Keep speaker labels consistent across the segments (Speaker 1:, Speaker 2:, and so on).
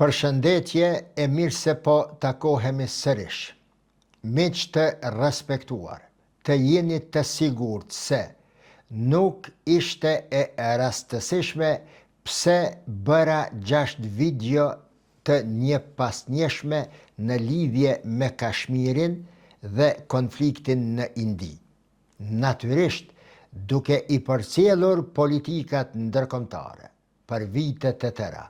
Speaker 1: Përshëndetje, e mirë se po takohemi sërish. Miq të respektuar, të jeni të sigurt se nuk ishte e rastësishme pse bëra 6 video të njëpasnjëshme në lidhje me Kashmirin dhe konfliktin në Indi. Natyrisht, duke i përcjellur politikat ndërkombëtare për vite të tëra,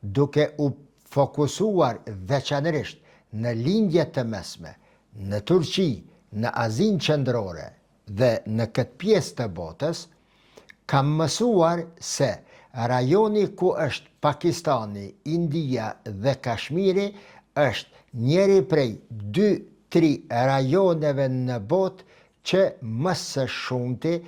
Speaker 1: duke u fokusuar veçanërisht në lindjet të mesme, në Turqi, në Azinë Qendrore dhe në këtë pjesë të botës, kam mësuar se rajoni ku është Pakistani, India dhe Kashmiri është njëri prej 2-3 rajoneve në botë që më së shumti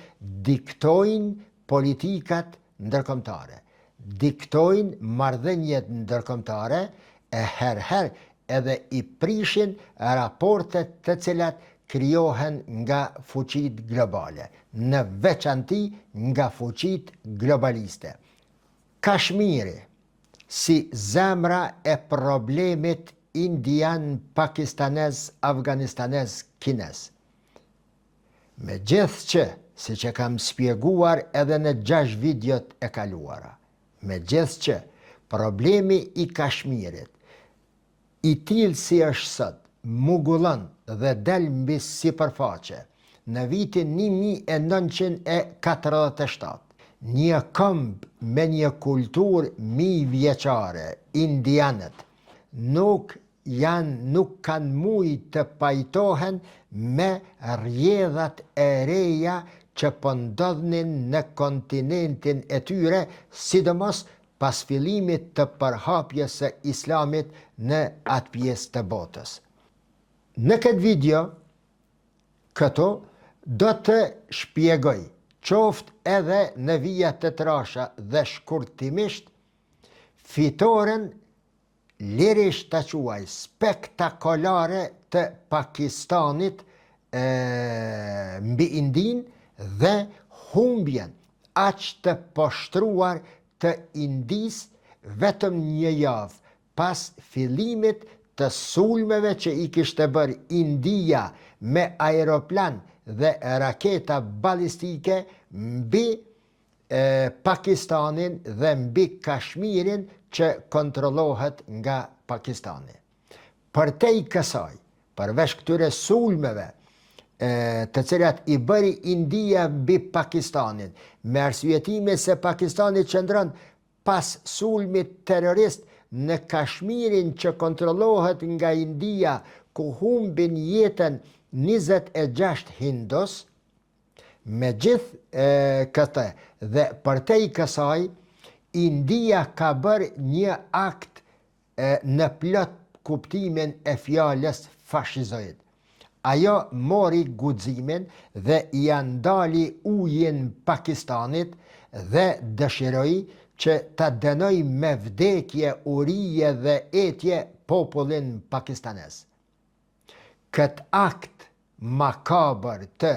Speaker 1: diktojnë politikat ndërkombëtare, diktojnë marrëdhëniet ndërkombëtare e herëherë edhe i prishin raportet të cilat krijohen nga fuqitë globale, në veçanti nga fuqitë globaliste. Kashmiri, si zemra e problemit indian, pakistanez, afganistanez, kinez. Megjithçë, siç e kam shpjeguar edhe në 6 videot e kaluara, megjithçë problemi i Kashmirit, i tillë si është sot, mugullon dhe del mbi sipërfaqe në vitin 1947, një këmbë me një kulturë mijëvjeçare, indianët, nuk kanë mujtë të pajtohen me rrjedhat e reja që po ndodhnin në kontinentin e tyre, sidomos pas fillimit të përhapjes së islamit në atë pjesë të botës. Në këtë video, këto do të shpjegoj, qoftë edhe në vija të trasha dhe shkurtimisht, fitoren lirisht të quaj spektakolare të Pakistanit mbi Indin dhe humbjen aq të poshtruar të Indis vetëm një javë pas fillimit të sulmeve që i kishte bërë India me aeroplan dhe raketa balistike mbi Pakistanin dhe mbi Kashmirin që kontrollohet nga Pakistani. Përtej kësaj, përveç këtyre sulmeve të cilat i bëri India mbi Pakistanin, me arsyetime se Pakistani qëndron pas sulmit terrorist në Kashmirin që kontrollohet nga India, ku humbin jetën 26 hindos, me gjithë këtë dhe përtej kësaj, India ka bërë një akt në plot kuptimin e fjalës fashizoid. Ajo mori guximin dhe i ndali ujin Pakistanit dhe dëshiroi që ta dënoj me vdekje, urije dhe etje popullin pakistanez. Këtë akt makabër të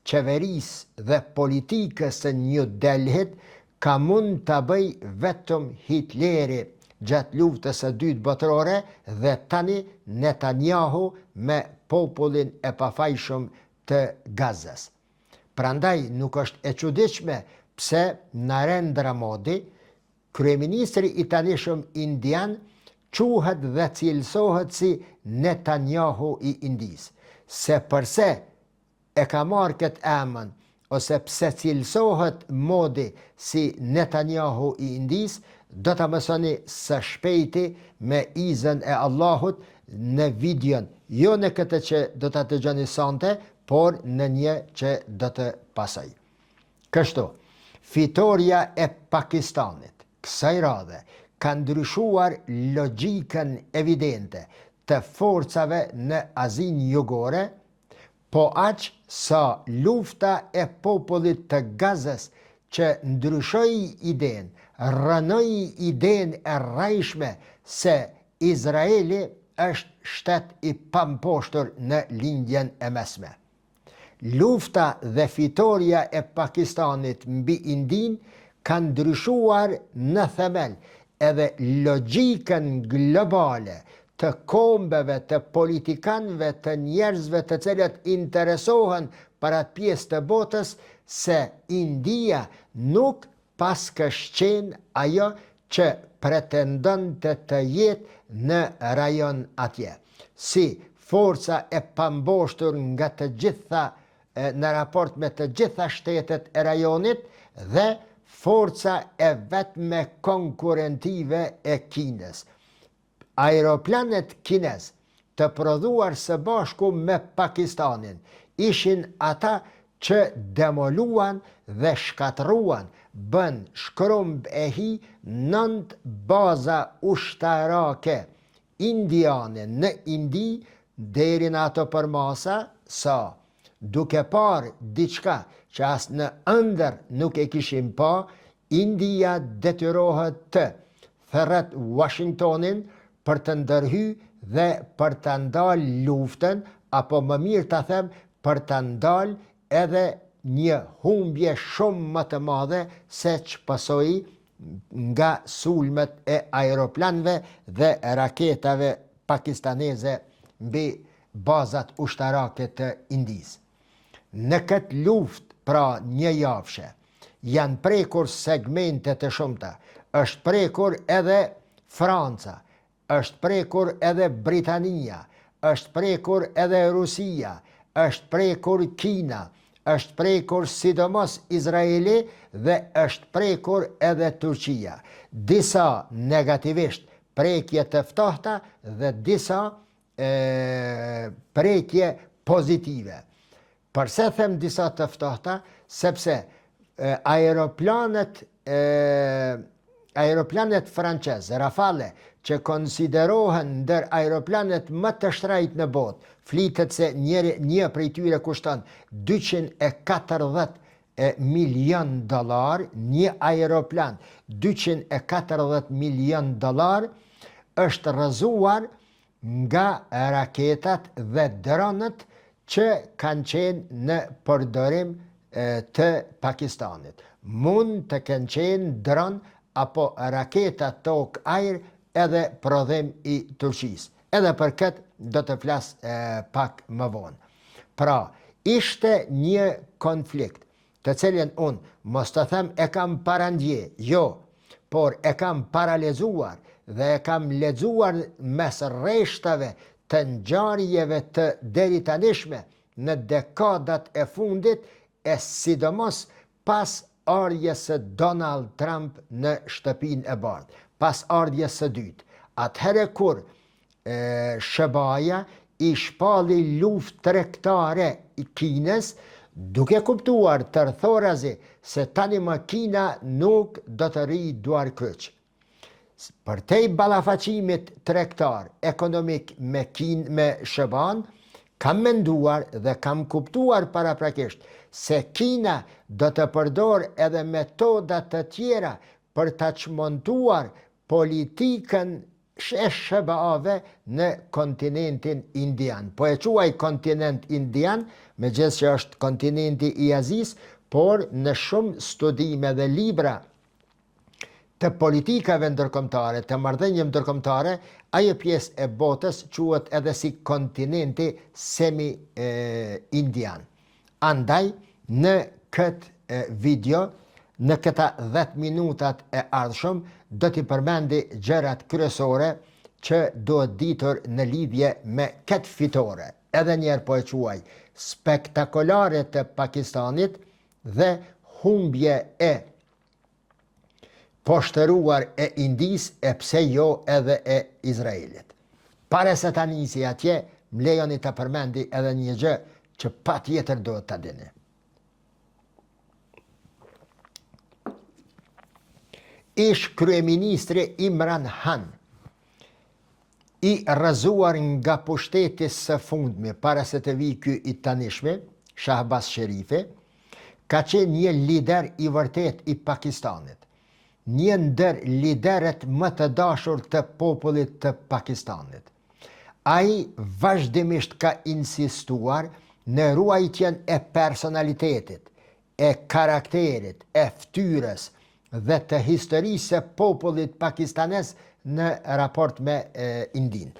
Speaker 1: qeverisë dhe politikës së New Delhit ka mund të bëj vetëm Hitleri gjatë luftës së dytë botërore dhe tani Netanyahu me popullin e pafajshëm të Gazës. Prandaj nuk është e çuditshme pse Narendra Modi, kryeministri i tanishëm indian, quhet dhe cilësohet si Netanyahu i Indis. Se përse e ka marrë këtë emën, ose pse cilësohet Modi si Netanyahu i Indis, do të mësoni së shpejti me izën e Allahut në videon, jo në këtë që do të dëgjoni sonte, por në një që do të pasoj. Kështu, fitoria e Pakistanit, kësaj radhe, ka ndryshuar logjikën evidente të forcave në Azinë Jugore, po aq sa lufta e popullit të Gazës që ndryshoi idenë, rënoi idenë e rrajshme se Izraeli është shtet i pamposhtur në lindjen e mesme. Lufta dhe fitoria e Pakistanit mbi Indin ka ndryshuar në themel edhe logjikën globale të kombeve, të politikanëve, të njerëzve të cilët interesohen për atë pjesë të botës, se India nuk paskëshqen ajo që pretendon të jetë në rajon atje. Si forca e pamboshtur nga të gjitha, në raport me të gjitha shtetet e rajonit, dhe forca e vetme konkurentive e Kinës. Aeroplanet kines të prodhuar së bashku me Pakistanin ishin ata që demoluan dhe shkatruan, bën shkrumb e hi 9 baza ushtarake indiane në Indi, deri në ato përmasa sa, duke parë diçka që as në ëndër nuk e kishim pa, India detyrohet të thërret Washingtonin për të ndërhy dhe për të ndalë luftën, apo më mirë të them, për të ndalë edhe një humbje shumë më të madhe se që pasoi nga sulmet e aeroplanve dhe raketave pakistaneze mbi bazat ushtarake të Indis. Në këtë luft, pra një javshe, janë prekur segmente të shumta, është prekur edhe Franca, është prekur edhe Britania, është prekur edhe Rusia, është prekur Kina, është prekur sidomos Izraeli dhe është prekur edhe Turqia. Disa negativisht prekje të ftohta dhe disa prekje pozitive. Përse them disa të ftohta? Sepse aeroplanet franceze, Rafale, që konsiderohen ndër aeroplanet më të shtrejt në botë, flitet se një prej tyre kushton $240 milion, një aeroplan $240 milion, është rrëzuar nga raketat dhe dronët që kanë qenë në përdorim të Pakistanit. Mund të kanë qenë dron apo raketat tokë-ajër edhe prodhim i Turqisë. Edhe për këtë do të flas pak më vonë. Pra, ishte një konflikt, të cilin unë mos të them e kam parandje, jo, por e kam paralezuar dhe e kam lexuar mes rreshtave të ngjarjeve të deri tanishme në dekadat e fundit, e sidomos pas ardhjes së Donald Trump në Shtëpinë e Bardhë, pas ardhjes së dytë. Atëherë kur SBA i shpalli luftë tregtare i Kinës, duke kuptuar tërthorazi se tani më Kina nuk do të rrijë duar kryq. Për te ballafaqimit tregtar ekonomik me SBA-n, kam menduar dhe kam kuptuar paraprakisht se Kina do të përdor edhe metoda të tjera për ta çmontuar politikën e SBA-ve në kontinentin indian. Po e quaj kontinent indian, megjithëse që është kontinenti i Azisë, por në shumë studime dhe libra të politikave ndërkombëtare, të marrëdhënieve ndërkombëtare, ajo pjesë e botës quhet edhe si kontinenti semi-indian. Andaj, në këtë video, në këta 10 minutat e ardhshëm, do t'i përmendi gjërat kryesore që duhet ditur në lidhje me këtë fitore. Edhe njerë po e quaj spektakolare të Pakistanit dhe humbje e poshtëruar e Indis, e pse jo edhe e Izraelit. Pare se ta nisi atje, më lejoni të përmendi edhe një gjë që pa tjetër duhet të dini. Ish kryeministri Imran Khan, i rrëzuar nga pushteti së fundmi para se të vijë ky i tanishmi, Shahbaz Sharifi, ka qenë një lider i vërtet i Pakistanit, një ndër lideret më të dashur të popullit të Pakistanit. Ai vazhdimisht ka insistuar në ruajtjen e personalitetit, e karakterit, e ftyrës dhe të historisë së popullit pakistanes në raport me Indin.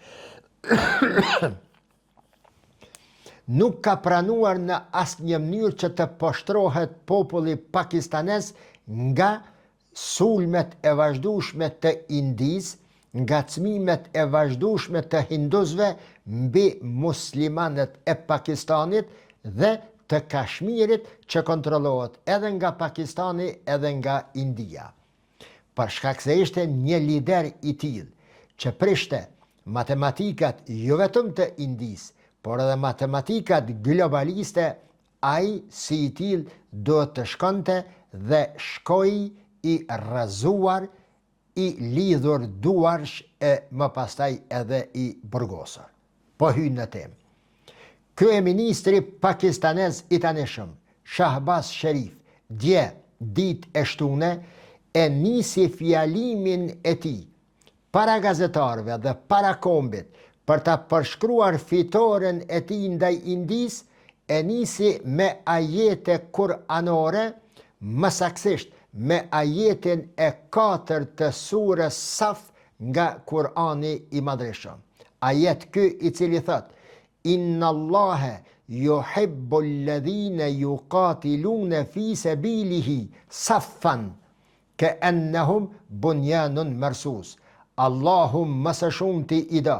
Speaker 1: Nuk ka pranuar në asnjë mënyrë që të poshtrohet populli pakistanes nga sulmet e vazhdueshme të Indisë, ngacmimet e vazhdueshme të hinduzëve mbi muslimanët e Pakistanit dhe të Kashmirit që kontrollohet edhe nga Pakistani edhe nga India. Për shkak se ishte një lider i tillë që prishte matematikat jo vetëm të Indisë, por edhe matematikat globaliste, ai si i tillë do të shkonte dhe shkoi i rrëzuar, i lidhur duarsh e më pastaj edhe i burgosur. Po hynë në temë. Ky e ministri pakistanez i tanishëm, Shahbaz Sharif, dje ditë e shtune, e nisi fjalimin e tij para gazetarëve dhe para kombit për ta përshkruar fitoren e tij ndaj Indisë, e nisi me ajete kuranore, më saktësisht me ajetin e 4 të surës Saf nga Kurani i Madhreshëm. Ajet ky i cili thot: Inna Allahe yuhibbu alladhina yuqatiluna fi sabilihi saffan ka'annahum bunyanun marsus. Allahu më së shumti i do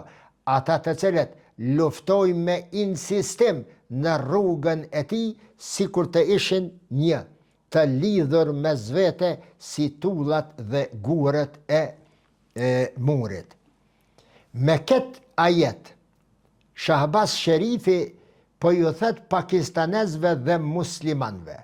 Speaker 1: ata të cilët luftojnë me insistim në rrugën e tij, sikur të ishin një, të lidhur mes vete si tullat dhe gurët e murit. Me këtë ajet, Shahbaz Sharifi po ju thët pakistanezve dhe muslimanve,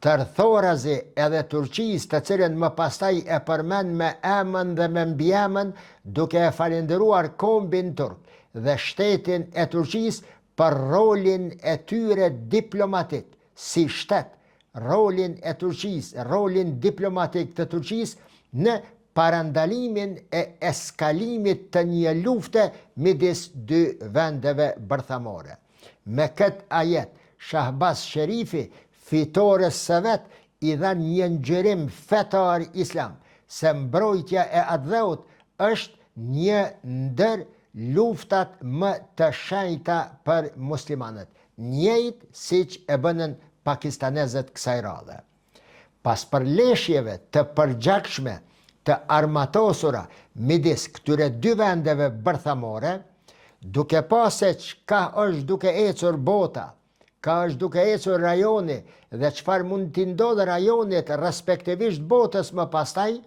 Speaker 1: tërthorazi edhe Turqisë, të cilën më pastaj e përmend me emën dhe me mbiemën, duke e falenderuar kombin turk dhe shtetin e Turqisë për rolin e tyre diplomatik, si shtet, rolin e Turqisë, rolin diplomatik të Turqisë në parandalimin e eskalimit të një lufte midis dy vendeve bërthamore. Me këtë ajet, Shahbaz Sharifi, fitores së vet, i dha një ngjërim fetar islam, se mbrojtja e atë dheut është një ndër luftat më të shenjta për muslimanët, njëjtë siç e bënën pakistanezët kësaj radhe. Pas përleshjeve të përgjakshme të armatosura midis këtyre dy vendeve bërthamore, duke pa se çka është duke ecur bota, ka është duke ecur rajoni dhe çfarë mund t'i ndodhë rajonit respektivisht botës më pastaj,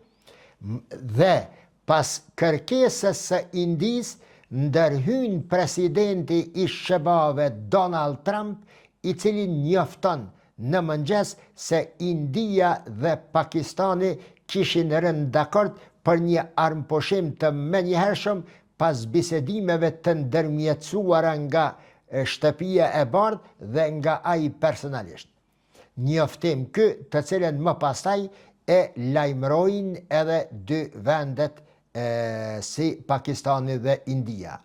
Speaker 1: dhe pas kërkesës së Indisë, ndërhyn presidenti i SHBA-ve Donald Trump, i cili njofton në mëngjes se India dhe Pakistani kishin rënë dakord për një armpushim të menjëhershëm pas bisedimeve të ndërmjetësuara nga shtëpia e bardhë dhe nga ai personalisht. Njoftim ky të cilën më pastaj e lajmërojnë edhe dy vendet si Pakistani dhe India.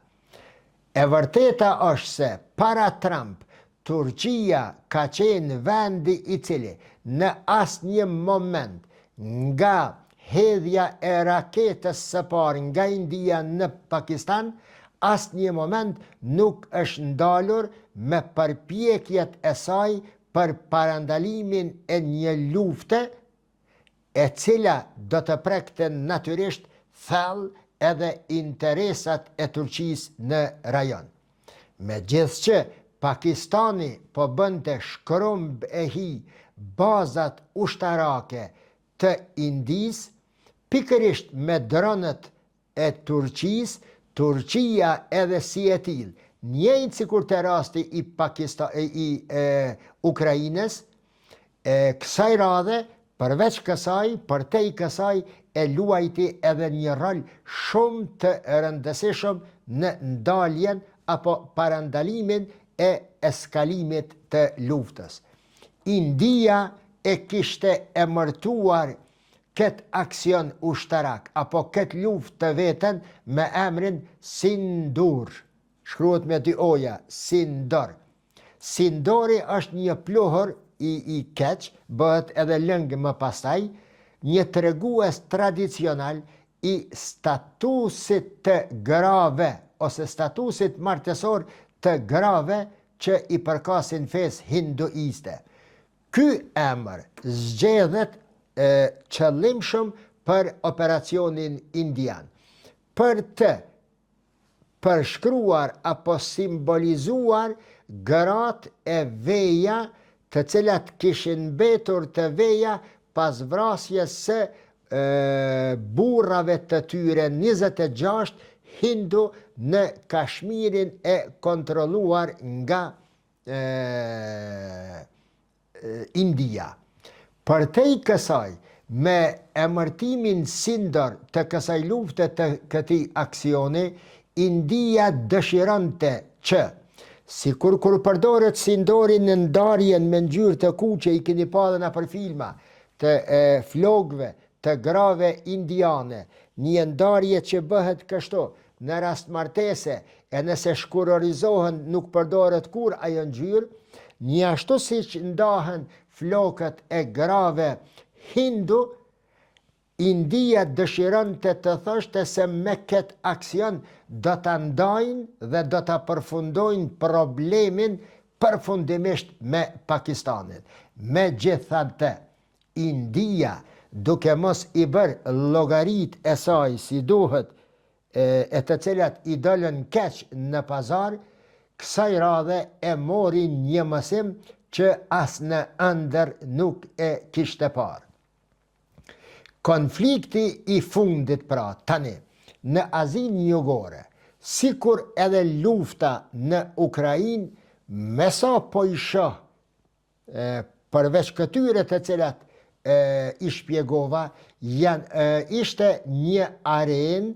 Speaker 1: E vërteta është se para Trump, Turqia ka qenë vendi i cili në asnjë moment nga hedhja e raketës së parë nga India në Pakistan, asnjë moment nuk është ndalur me përpjekjet e saj për parandalimin e një lufte e cila do të prekte natyrisht thellë edhe interesat e Turqisë në rajon. Megjithëse Pakistani po bënte shkrumb e hi bazat ushtarake të Indisë, pikërisht me dronët e Turqisë, Turqia edhe si e tillë, njëjtë sikur te rasti i Ukrainës, kësaj radhe, përveç kësaj, përtej kësaj, e luajti edhe një rol shumë të rëndësishëm në ndaljen apo parandalimin e eskalimit të luftës. India e kishte emërtuar këtë aksion ushtarak apo këtë luftë të veten me emrin Sindur. Shkruhet me dy oja, Sindor. Sindori është një pluhur i keq, bëhet edhe lëng më pastaj, një tregues tradicional i statusit të grave ose statusit martesor të grave që i përkasin fesë hinduiste. Ky emër zgjedhet qëllimshëm për operacionin indian, për të përshkruar apo simbolizuar gratë e veja të cilat kishin mbetur të veja pas vrasjes së burrave të tyre 26 hindu në Kashmirin e kontrolluar nga India. Përtej kësaj, me emërtimin Sindor të kësaj lufte të këtij aksioni, India dëshironte që, sikur kur përdoret Sindori në ndarjen me ngjyrë të kuqe, i keni parë në për filma të flokëve të grave indiane, një ndarje që bëhet kështu në rast martese, e nëse shkurorizohen nuk përdoret kur ajo ngjyrë, një ashtu si që ndahen flokët e grave hindu, India dëshiron të thoshte se me këtë aksion do të ndajnë dhe do të përfundojnë problemin përfundimisht me Pakistanin. Megjithatë, India, duke mos i bërë llogarit e saj si duhet, e të cilat i dolën keq në pazar, kësaj radhe e mori një mësim që as në ëndër nuk e kishte parë. Konflikti i fundit pra tani në Azinë Jugore, sikur edhe lufta në Ukrainë, me sa po i shoh përveç këtyre të cilat i shpjegova, ishte një arenë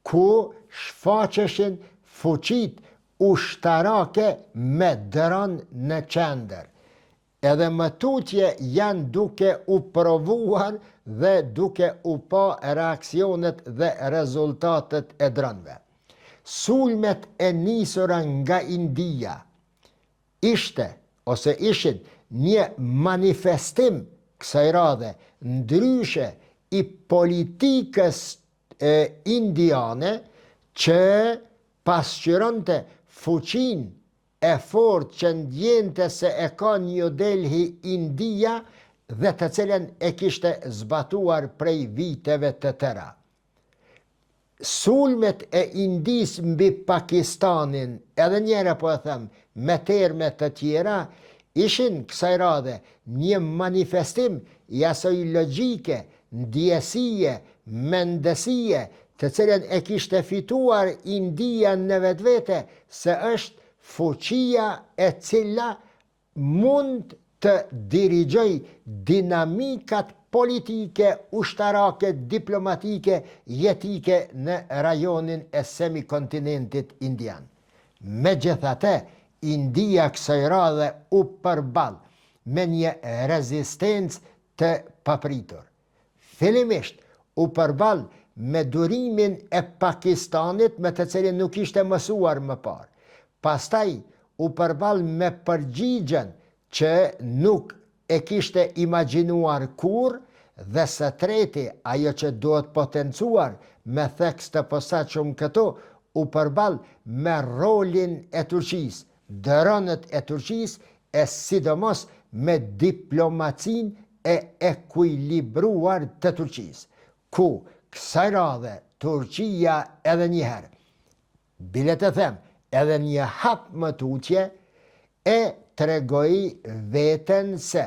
Speaker 1: ku shfaqeshin fuqit ushtarake me dron në qendër. Edhe më tutje janë duke u provuar dhe duke u pa reaksionet dhe rezultatet e dronëve. Sulmet e nisura nga India ishin një manifestim kësaj radhe ndryshe i politikës indiane që pasqyronte fuqinë e fort që ndjente se e ka New Delhi India dhe të cilën e kishte zbatuar prej viteve të tëra. Sulmet e Indis mbi Pakistanin, edhe njëra po e them, me terme të tjera, ishin kësaj radhe një manifestim i asoj logjike, ndjesie, mendësie, të cilën e kishte fituar India në vetvete, se është fuqia e cila mund të dirigjoj dinamikat politike, ushtarake, diplomatike, jetike në rajonin e semikontinentit indian. Megjithatë, India kësaj radhe u përball me një rezistencë të papritur. Fillimisht u përball me durimin e Pakistanit, me të cilin nuk ishte mësuar më parë. Pastaj u përball me përgjigjen që nuk e kishte imagjinuar kur, dhe së treti, ajo që duhet potencuar me theks të posaçëm këtu, u përball me rolin e Turqisë, dronët e Turqisë, e sidomos me diplomacinë e ekuilibruar të Turqisë, ku kësaj radhe Turqia edhe njëherë, bile të them, edhe një hap më tutje, e tregoi veten se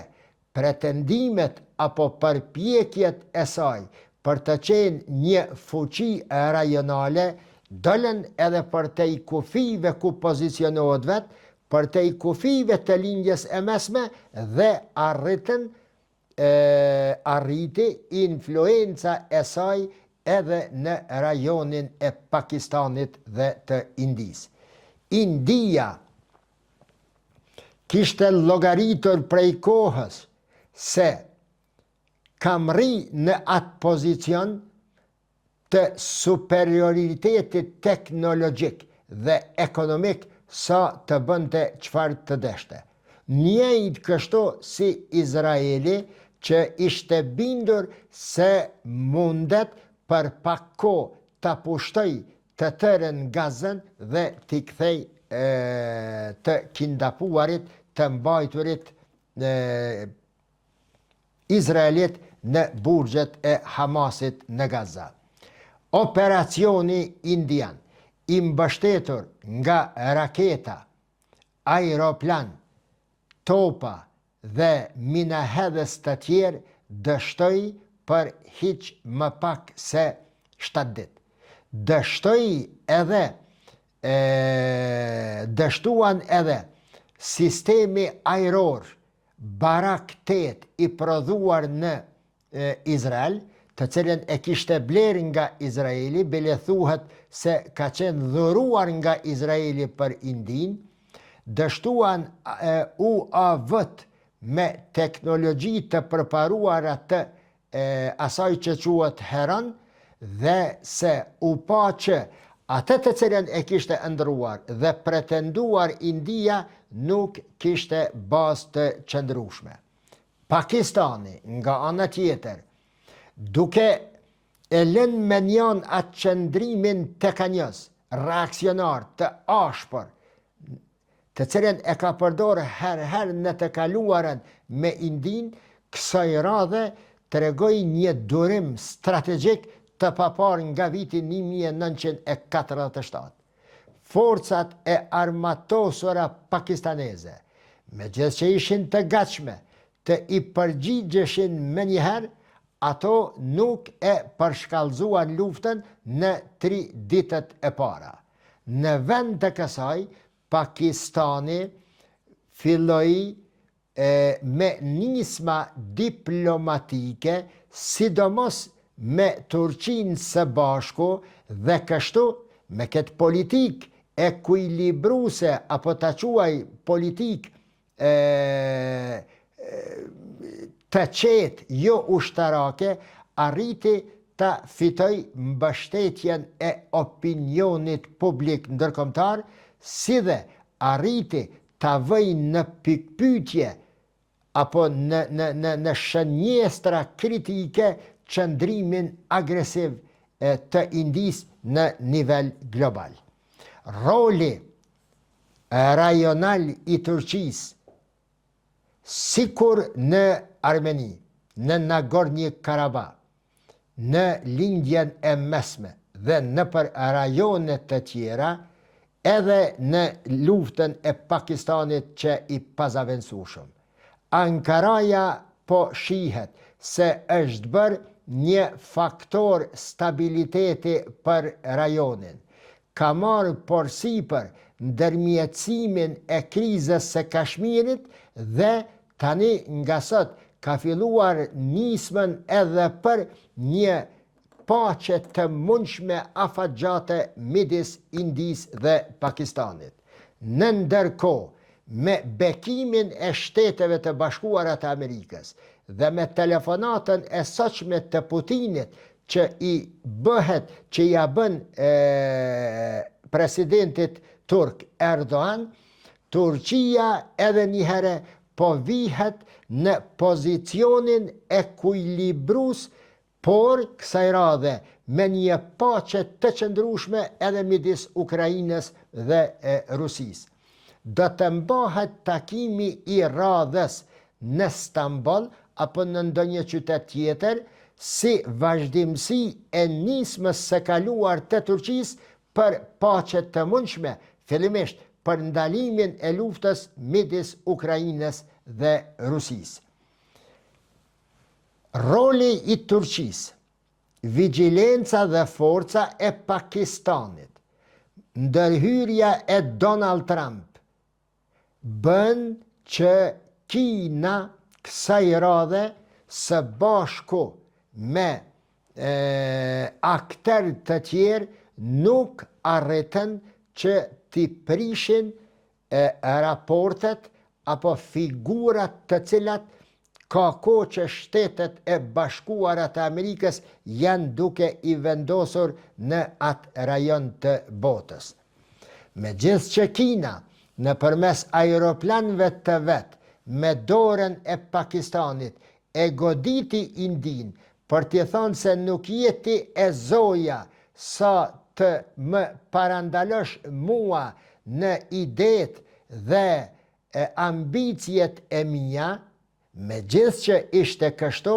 Speaker 1: pretendimet apo përpjekjet e saj për të qenë një fuqi rajonale dolën edhe për te i kufive ku pozicionohet vet, për te i kufive të lindjes e mesme dhe arriti influenca e saj edhe në rajonin e Pakistanit dhe të Indisë. India kishte llogaritur prej kohës se kam rri në atë pozicion të superioritetit teknologjik dhe ekonomik sa të bënte çfarë të deshte. Njëjtë kështu si Izraeli, që ishte bindur se mundet për pak kohë të pushtoj të tërën Gazën dhe t'i kthej të kindapuarit, të mbajturit Izraelit në burgjet e Hamasit në Gaza. Operacioni indian, i mbështetur nga raketa, aeroplan, topa dhe minahedhës të tjerë, dështoi për hiq më pak se 7 ditë. Dështuan edhe sistemi ajror Barak 8 i prodhuar në Izrael, të cilën e kishte bler nga Izraeli, bile thuhet se ka qenë dhuruar nga Izraeli për Indin. Dështuan UAV-t me teknologji të përparuara të asaj që quhet Heron, dhe se u pa që atë të cilën e kishte ndëruar dhe pretenduar India nuk kishte bazë të qëndrueshme. Pakistani, nga ana tjetër, duke e lënë menjan atë qëndrimin tekanjës, reaksionar të ashpër, të cilën e ka përdorë herë në të kaluarën me Indin, kësaj radhe tregoi një durim strategjik të papar nga viti 1947. Forcat e armatosura pakistaneze, megjithëse që ishin të gatshme të i përgjigjeshin menjëherë, ato nuk e përshkallëzuan luftën në 3 ditët e para. Në vend të kësaj, Pakistani filloi me nisma diplomatike, sidomos me Turqinë së Bashku, dhe kështu me këtë politik ekuilibruese, apo ta quaj politik të qetë, jo ushtarake, arriti të fitoj mbështetjen e opinionit publik ndërkombëtar, si dhe arriti të vëj në pikpyetje apo në shënjestra kritike qëndrimin agresiv të Indis në nivel global. Roli rajonal i Turqisë, sikur në Armeni, në Nagorno-Karabakh, në lindjen e mesme dhe në për rajonet të tjera, edhe në luftën e Pakistanit që i pazaventueshëm. Ankaraja po shihet se është bërë një faktor stabiliteti për rajonin. Ka marrë përsipër ndërmjetësimin e krizës së Kashmirit dhe tani nga sot ka filluar nismën edhe për një paqe të mundshme afatgjate midis Indis dhe Pakistanit. Në ndërkohë, me bekimin e Shteteve të Bashkuara të Amerikës dhe me telefonatën e saqme të Putinit që ja bën presidentit turk Erdogan, Turqia edhe një herë po vihet në pozicionin ekuilibrues, por kësaj radhe me një paqe të qëndrueshme edhe midis Ukrainës dhe Rusisë. Do të mbahet takimi i radhës në Stamboll apo në ndonjë qytet tjetër, si vazhdimsi e nismës së kaluar të Turqisë për paqe të mundshme, fillimisht për ndalimin e luftës midis Ukrainës dhe Rusisë. Roli i Turqisë, vigjilenca dhe forca e Pakistanit, ndërhyrja e Donald Trump, bën që Kina kësaj radhe së bashku me akter të tjerë nuk arritën që t'i prishin raportet apo figurat të cilat ka kohë që Shtetet e Bashkuara të Amerikës janë duke i vendosur në atë rajon të botës. Megjithëse që Kina në përmes aeroplanëve të vetë, me dorën e Pakistanit, e goditi Indin për t'i thonë se nuk jeti e zoja sa të më parandalosh mua në idet dhe ambicjet e mia, me gjithë që ishte kështu,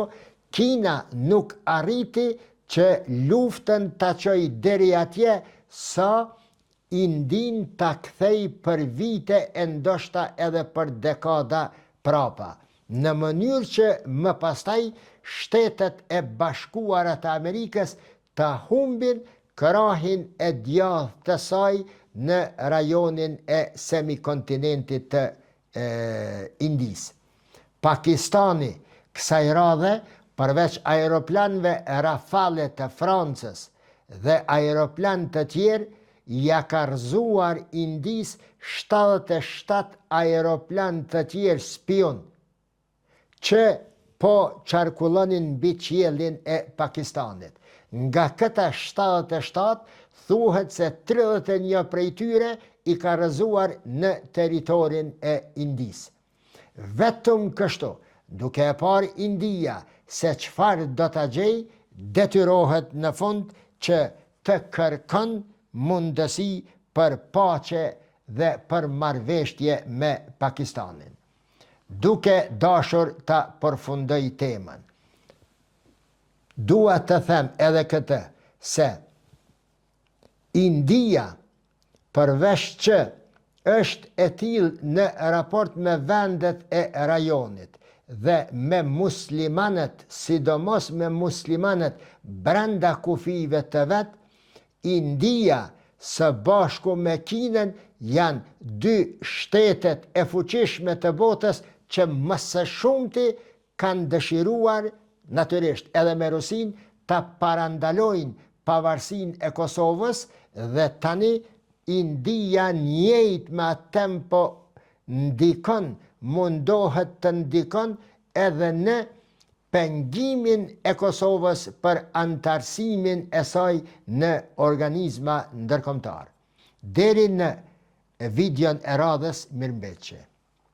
Speaker 1: Kina nuk arriti që luftën ta qoj deri atje sa Indin ta kthej për vite e ndoshta edhe për dekada prapa. Në mënyrë që më pastaj Shtetet e Bashkuara të Amerikës ta humbin krahin e djathtë të saj në rajonin e semikontinentit të Indis. Pakistani kësaj radhe, përveç aeroplanëve Rafale të Francës dhe aeroplan të tjerë, ja ka rëzuar Indis 77 aeroplan të tjerë spion që po qarkullonin mbi qiellin e Pakistanit. Nga këta 77, thuhet se 31 prej tyre i ka rëzuar në teritorin e Indis. Vetëm kështu, duke e parë India se çfarë do ta gjej, detyrohet në fund që të kërkon mundësi për paqe dhe për marrëveshje me Pakistanin. Duke dashur ta përfundoj temën, dua të them edhe këtë, se India, përveç që është e tillë në raport me vendet e rajonit dhe me muslimanët, sidomos me muslimanët brenda kufive të vet, India së bashku me Kinën janë dy shtetet e fuqishme të botës që më së shumti kanë dëshiruar, natyrisht edhe me Rusin, ta parandalojnë pavarësinë e Kosovës, dhe tani India njëjtë me atë tempo ndikon, mundohet të ndikon edhe në pengimin e Kosovës për antarësimin e saj në organizma ndërkombëtar. Deri në videon e radhës, mirëmbëjtje.